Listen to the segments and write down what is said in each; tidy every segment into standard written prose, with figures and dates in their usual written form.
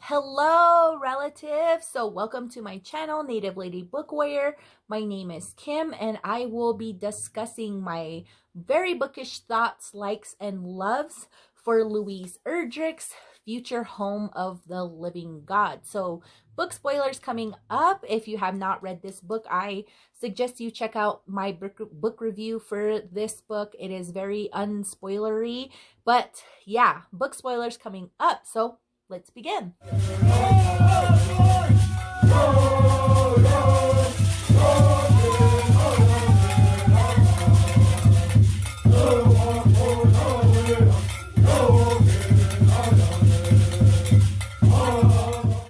Hello, relatives. So welcome to my channel, Native Lady Bookwear. My name is Kim, and I will be discussing my very bookish thoughts, likes, and loves for Louise Erdrich's Future Home of the Living God. So book spoilers coming up. If you have not read this book, I suggest you check out my book review for this book. It is very unspoilery, but yeah, book spoilers coming up. So let's begin.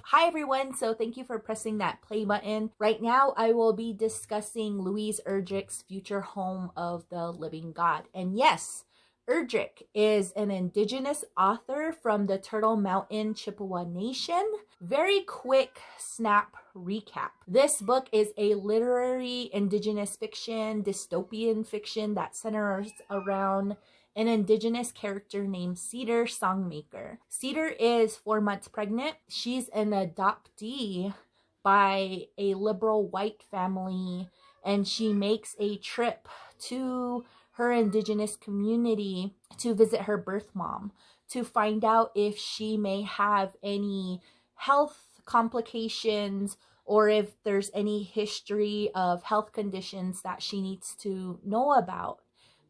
Hi everyone, so thank you for pressing that play button. Right now I will be discussing Louise Erdrich's Future Home of the Living God. And yes, Edrich is an Indigenous author from the Turtle Mountain Chippewa Nation. Very quick snap recap. This book is a literary Indigenous fiction, dystopian fiction that centers around an Indigenous character named Cedar Songmaker. Cedar is 4 months pregnant. She's an adoptee by a liberal white family, and she makes a trip to her Indigenous community to visit her birth mom to find out if she may have any health complications or if there's any history of health conditions that she needs to know about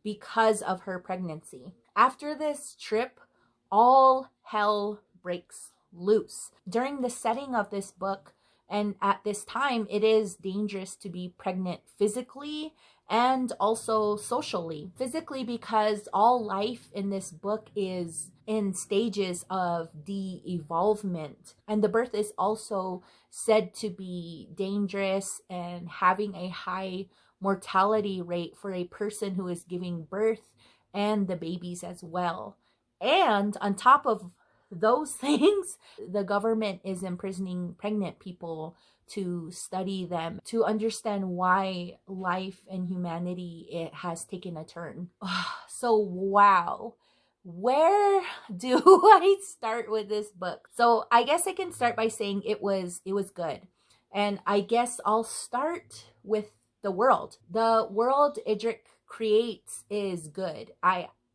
because of her pregnancy. After this trip, all hell breaks loose. During the setting of this book, and at this time, it is dangerous to be pregnant physically and also socially. Physically, because all life in this book is in stages of de-evolvement. And the birth is also said to be dangerous and having a high mortality rate for a person who is giving birth and the babies as well. And on top of those things, the government is imprisoning pregnant people to study them, to understand why life and humanity, it has taken a turn. So wow, where do I start with this book? So I guess I can start by saying it was good. And I guess I'll start with the world. The world Edrich creates is good.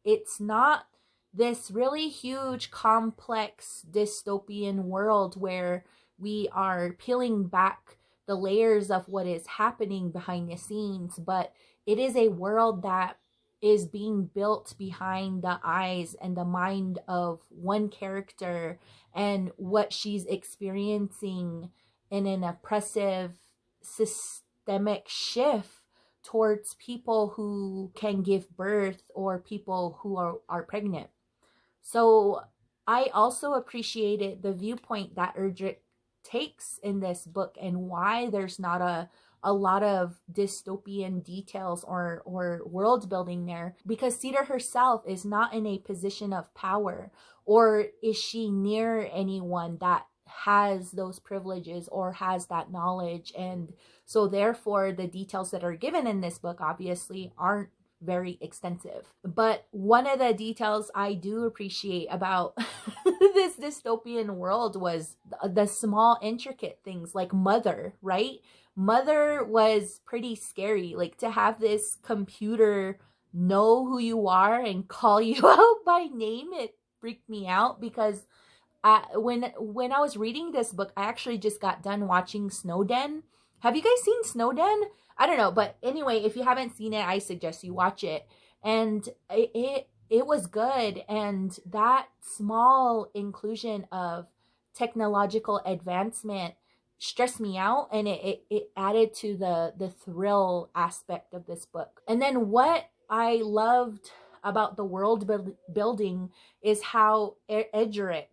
It's not this really huge, complex, dystopian world where we are peeling back the layers of what is happening behind the scenes, but it is a world that is being built behind the eyes and the mind of one character and what she's experiencing in an oppressive systemic shift towards people who can give birth or people who are pregnant. So I also appreciated the viewpoint that Edrich takes in this book and why there's not a lot of dystopian details or world building there, because Cedar herself is not in a position of power, or is she near anyone that has those privileges or has that knowledge. And so therefore the details that are given in this book obviously aren't very extensive. But one of the details I do appreciate about this dystopian world was the small intricate things like Mother, right? Mother was pretty scary. Like, to have this computer know who you are and call you out by name, it freaked me out, because when I was reading this book, I actually just got done watching Snowden. Have you guys seen Snowden? I don't know, but anyway, if you haven't seen it, I suggest you watch it. And it was good, and that small inclusion of technological advancement stressed me out, and it added to the thrill aspect of this book. And then what I loved about the world building is how Edrich,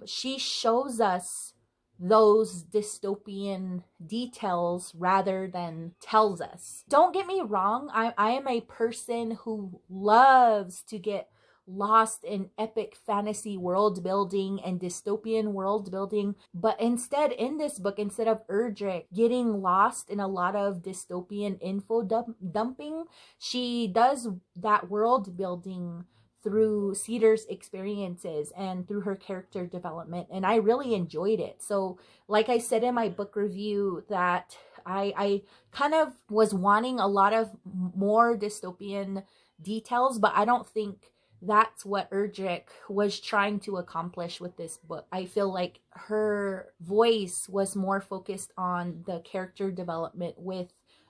she shows us those dystopian details rather than tells us. Don't get me wrong, I am a person who loves to get lost in epic fantasy world building and dystopian world building, but instead in this book, instead of Edrich getting lost in a lot of dystopian info dumping, she does that world building through Cedar's experiences and through her character development, and I really enjoyed it. So like I said in my book review, that I kind of was wanting a lot of more dystopian details, but I don't think that's what Erdrich was trying to accomplish with this book. I feel like her voice was more focused on the character development with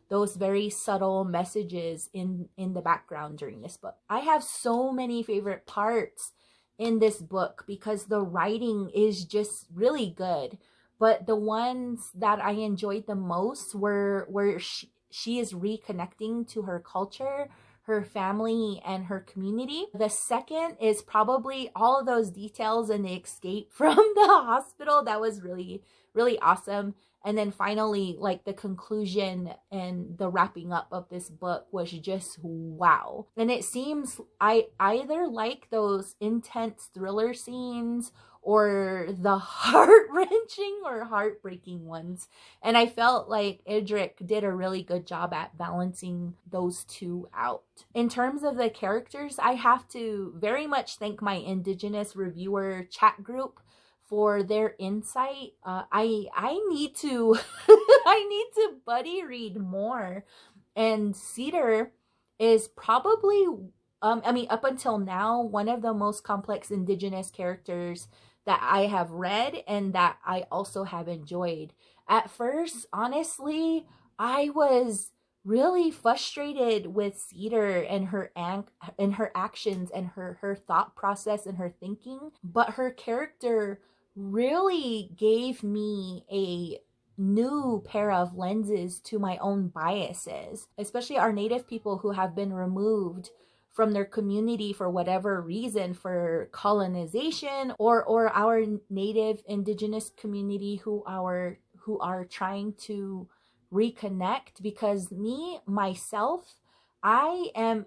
those very subtle messages in the background during this book. I have so many favorite parts in this book because the writing is just really good. But the ones that I enjoyed the most were where she is reconnecting to her culture, her family, and her community. The second is probably all of those details and the escape from the hospital. That was really, really awesome. And then finally, like the conclusion and the wrapping up of this book was just wow. And it seems I either like those intense thriller scenes or the heart-wrenching or heartbreaking ones. And I felt like Edrich did a really good job at balancing those two out. In terms of the characters, I have to very much thank my Indigenous reviewer chat group for their insight. I need to I need to buddy read more. And Cedar is probably up until now, one of the most complex Indigenous characters that I have read and that I also have enjoyed. At first, honestly, I was really frustrated with Cedar and her actions and her thought process and her thinking, but her character really gave me a new pair of lenses to my own biases, especially our Native people who have been removed from their community for whatever reason, for colonization, or our Native Indigenous community who are trying to reconnect. Because myself, I am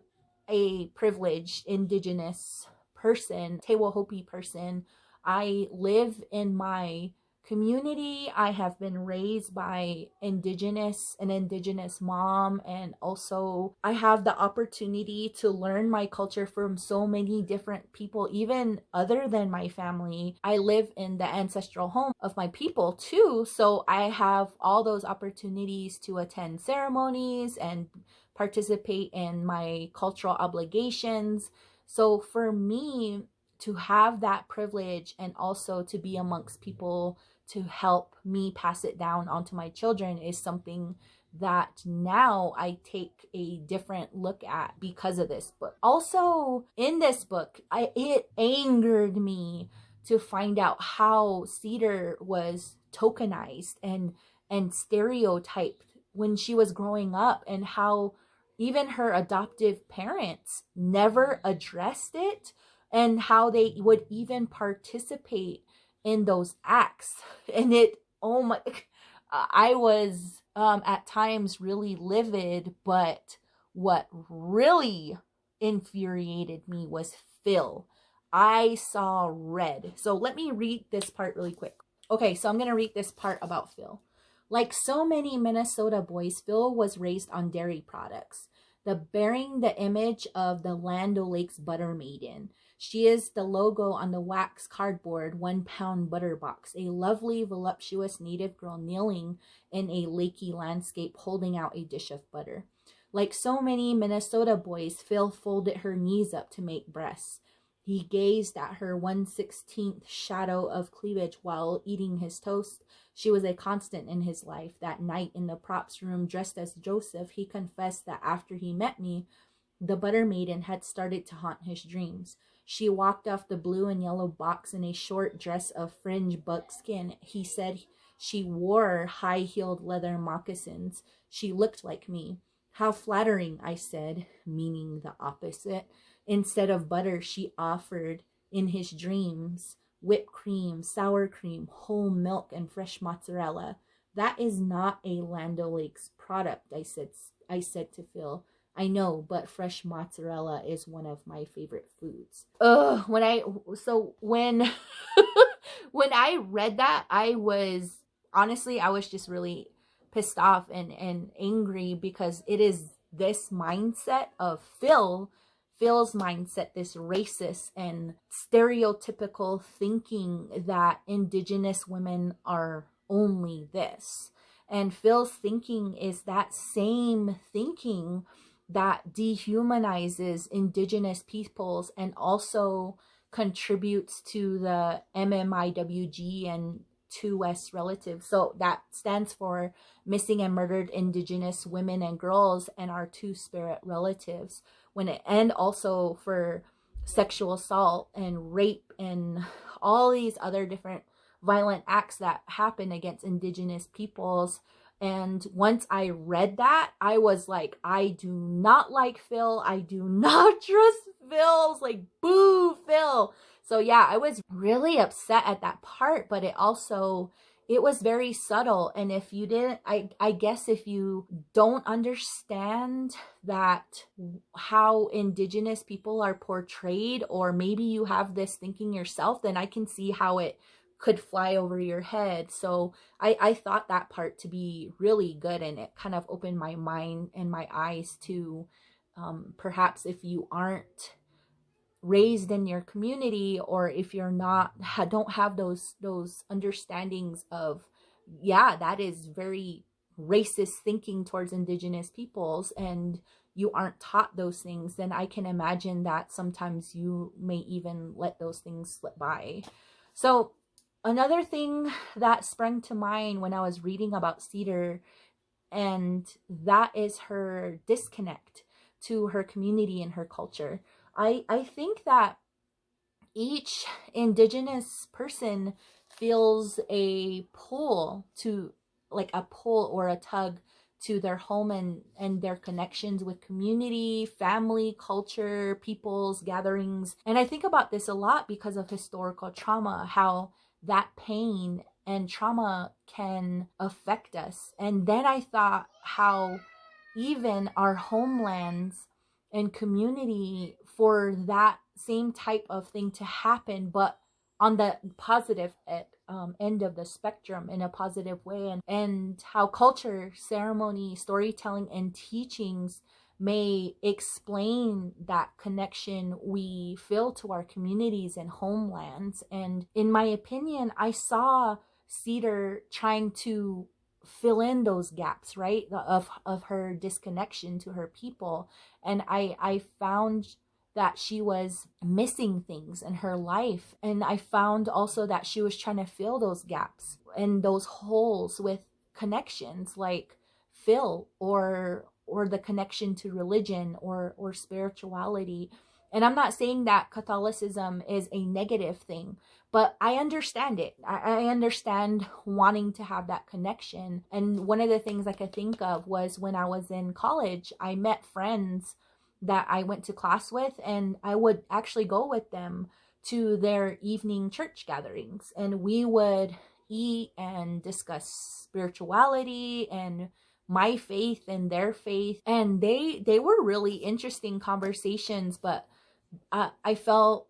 a privileged Indigenous person, Tewahopi person. I live in my community. I have been raised by an Indigenous mom, and also I have the opportunity to learn my culture from so many different people, even other than my family. I live in the ancestral home of my people too, so I have all those opportunities to attend ceremonies and participate in my cultural obligations. So for me to have that privilege and also to be amongst people to help me pass it down onto my children is something that now I take a different look at because of this book. Also, in this book, it angered me to find out how Cedar was tokenized and stereotyped when she was growing up, and how even her adoptive parents never addressed it, and how they would even participate in those acts. And I was at times really livid, but what really infuriated me was Phil. I saw red. So let me read this part really quick. Okay, so I'm going to read this part about Phil. Like so many Minnesota boys, Phil was raised on dairy products, bearing the image of the Land O'Lakes Butter Maiden. She is the logo on the wax cardboard 1-pound butter box, a lovely, voluptuous native girl kneeling in a lakey landscape holding out a dish of butter. Like so many Minnesota boys, Phil folded her knees up to make breasts. He gazed at her 1/16th shadow of cleavage while eating his toast. She was a constant in his life. That night in the props room, dressed as Joseph, he confessed that after he met me, the butter maiden had started to haunt his dreams. She walked off the blue and yellow box in a short dress of fringe buckskin. He said she wore high-heeled leather moccasins. She looked like me. How flattering, I said, meaning the opposite. Instead of butter, she offered, in his dreams, whipped cream, sour cream, whole milk, and fresh mozzarella. That is not a Land O'Lakes product, I said to Phil. I know, but fresh mozzarella is one of my favorite foods. When I read that, I was just really pissed off and angry, because it is this mindset of Phil Phil's mindset, this racist and stereotypical thinking that Indigenous women are only this. And Phil's thinking is that same thinking that dehumanizes Indigenous peoples and also contributes to the MMIWG and 2S relatives. So that stands for missing and murdered Indigenous women and girls and our two-spirit relatives. And also for sexual assault and rape and all these other different violent acts that happen against Indigenous peoples. And once I read that, I was like, I do not like Phil. I do not trust Phil. I was like, boo, Phil. So yeah, I was really upset at that part, but it was very subtle. And if you didn't, I guess if you don't understand that how Indigenous people are portrayed, or maybe you have this thinking yourself, then I can see how it could fly over your head. So I thought that part to be really good, and it kind of opened my mind and my eyes to perhaps if you aren't raised in your community, or if you're don't have those understandings of, yeah, that is very racist thinking towards Indigenous peoples, and you aren't taught those things, then I can imagine that sometimes you may even let those things slip by. So another thing that sprang to mind when I was reading about Cedar, and that is her disconnect to her community and her culture. I think that each Indigenous person feels a pull to, like a pull or a tug to their home and their connections with community, family, culture, peoples, gatherings. And I think about this a lot because of historical trauma, how that pain and trauma can affect us. And then I thought how even our homelands and community, for that same type of thing to happen, but on the positive end of the spectrum in a positive way, and how culture, ceremony, storytelling, and teachings may explain that connection we feel to our communities and homelands. And in my opinion, I saw Cedar trying to fill in those gaps, right, of her disconnection to her people. And I found that she was missing things in her life, and I found also that she was trying to fill those gaps and those holes with connections like Phil, or the connection to religion or spirituality. And I'm not saying that Catholicism is a negative thing, but I understand it. I understand wanting to have that connection. And one of the things I could think of was when I was in college, I met friends that I went to class with, and I would actually go with them to their evening church gatherings, and we would eat and discuss spirituality and my faith and their faith. And they were really interesting conversations, but I felt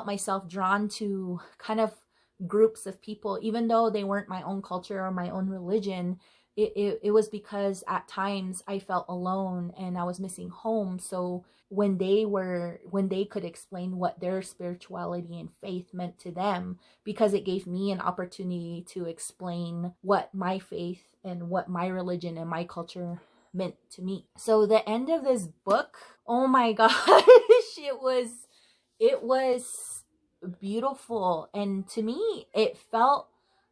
myself drawn to kind of groups of people, even though they weren't my own culture or my own religion. It was because at times I felt alone and I was missing home. So when they could explain what their spirituality and faith meant to them, because it gave me an opportunity to explain what my faith and what my religion and my culture meant to me. So the end of this book, oh my gosh, it was beautiful. And to me, it felt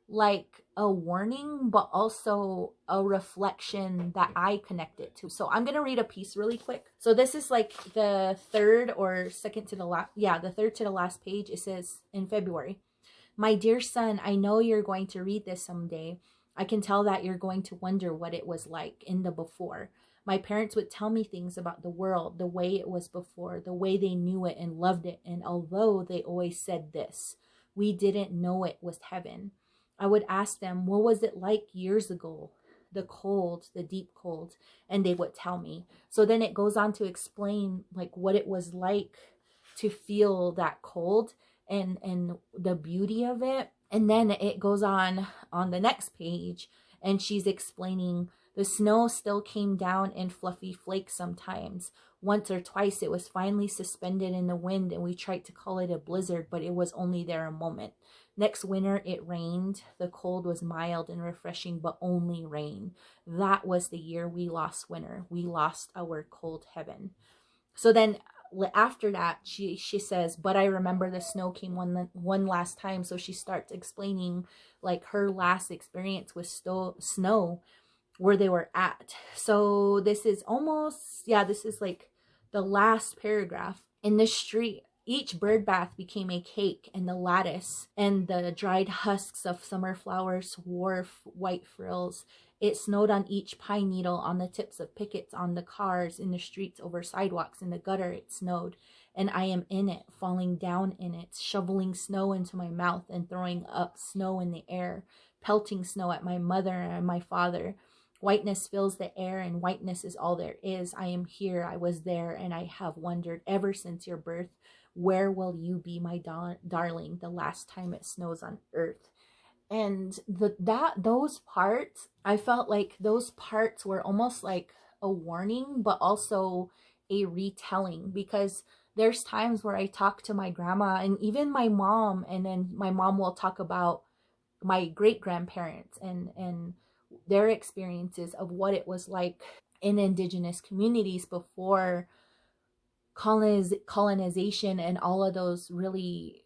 like a warning, but also a reflection that I connected to. So I'm going to read a piece really quick. So this is like the third to the last page. It says, in February, "My dear son, I know you're going to read this someday. I can tell that you're going to wonder what it was like in the before. My parents would tell me things about the world, the way it was before, the way they knew it and loved it. And although they always said this, we didn't know it was heaven. I would ask them, what was it like years ago? The cold, the deep cold. And they would tell me." So then it goes on to explain like what it was like to feel that cold and the beauty of it. And then it goes on the next page, and she's explaining, "The snow still came down in fluffy flakes sometimes. once or twice it was finally suspended in the wind, and we tried to call it a blizzard, but it was only there a moment. Next winter it rained. The cold was mild and refreshing, but only rain. That was the year we lost winter. We lost our cold heaven. So then after that, she says, but I remember the snow came one last time. So she starts explaining like her last experience with snow, where they were at. So this is almost, this is like the last paragraph. In the street, each bird bath became a cake, and the lattice and the dried husks of summer flowers wore white frills. It snowed on each pine needle, on the tips of pickets, on the cars, in the streets, over sidewalks, in the gutter it snowed. And I am in it, falling down in it, shoveling snow into my mouth and throwing up snow in the air, pelting snow at my mother and my father. Whiteness fills the air, and whiteness is all there is. I am here, I was there, and I have wondered ever since your birth, where will you be, my darling, the last time it snows on earth? And those parts, I felt like those parts were almost like a warning, but also a retelling, because there's times where I talk to my grandma and even my mom, and then my mom will talk about my great-grandparents and their experiences of what it was like in Indigenous communities before colonization and all of those really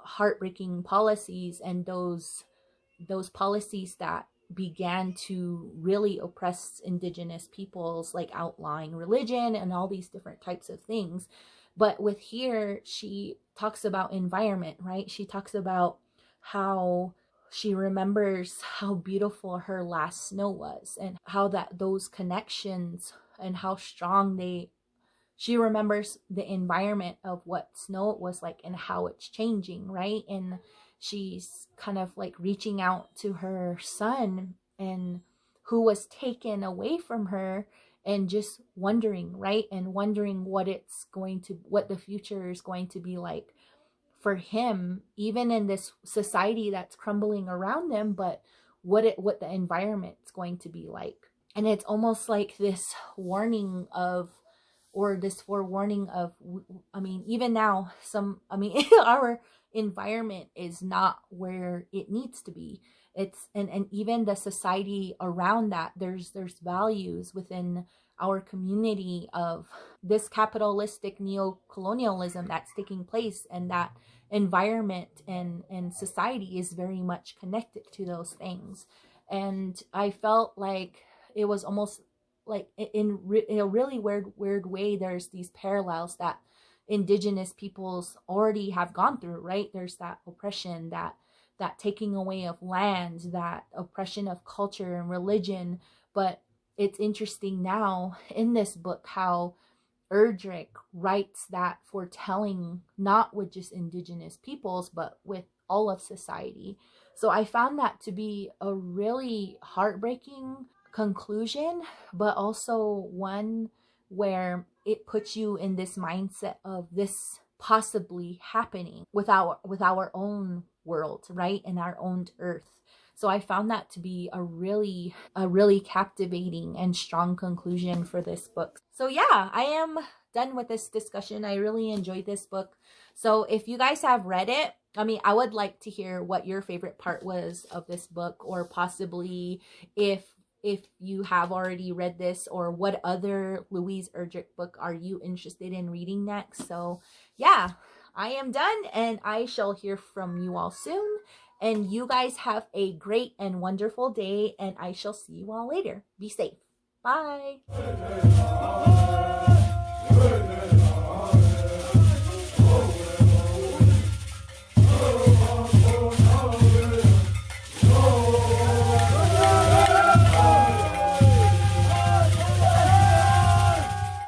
heartbreaking policies, and those policies that began to really oppress Indigenous peoples, like outlawing religion and all these different types of things. But with here, she talks about environment, right? She talks about how she remembers how beautiful her last snow was, and how those connections and how strong she remembers the environment of what snow was like and how it's changing, right? And she's kind of like reaching out to her son, and who was taken away from her, and just wondering, right? And wondering what the future is going to be like for him, even in this society that's crumbling around them, but what the environment's going to be like. And it's almost like this warning of, or this forewarning of, I mean, even now, our environment is not where it needs to be. It's, and even the society around that, there's values within our community of this capitalistic neo-colonialism that's taking place, and that environment and society is very much connected to those things. And I felt like it was almost like in a really weird way, there's these parallels that Indigenous peoples already have gone through, right? There's that oppression, that taking away of land, that oppression of culture and religion. But it's interesting now in this book how Edrich writes that foretelling, not with just Indigenous peoples, but with all of society. So I found that to be a really heartbreaking conclusion, but also one where it puts you in this mindset of this possibly happening with our own world, right? And our own earth. So I found that to be a really captivating and strong conclusion for this book. So yeah, I am done with this discussion. I really enjoyed this book. So if you guys have read it, I mean, I would like to hear what your favorite part was of this book, or possibly if you have already read this, or what other Louise Erdrich book are you interested in reading next. So yeah, I am done, and I shall hear from you all soon. And you guys have a great and wonderful day, and I shall see you all later. Be safe. Bye.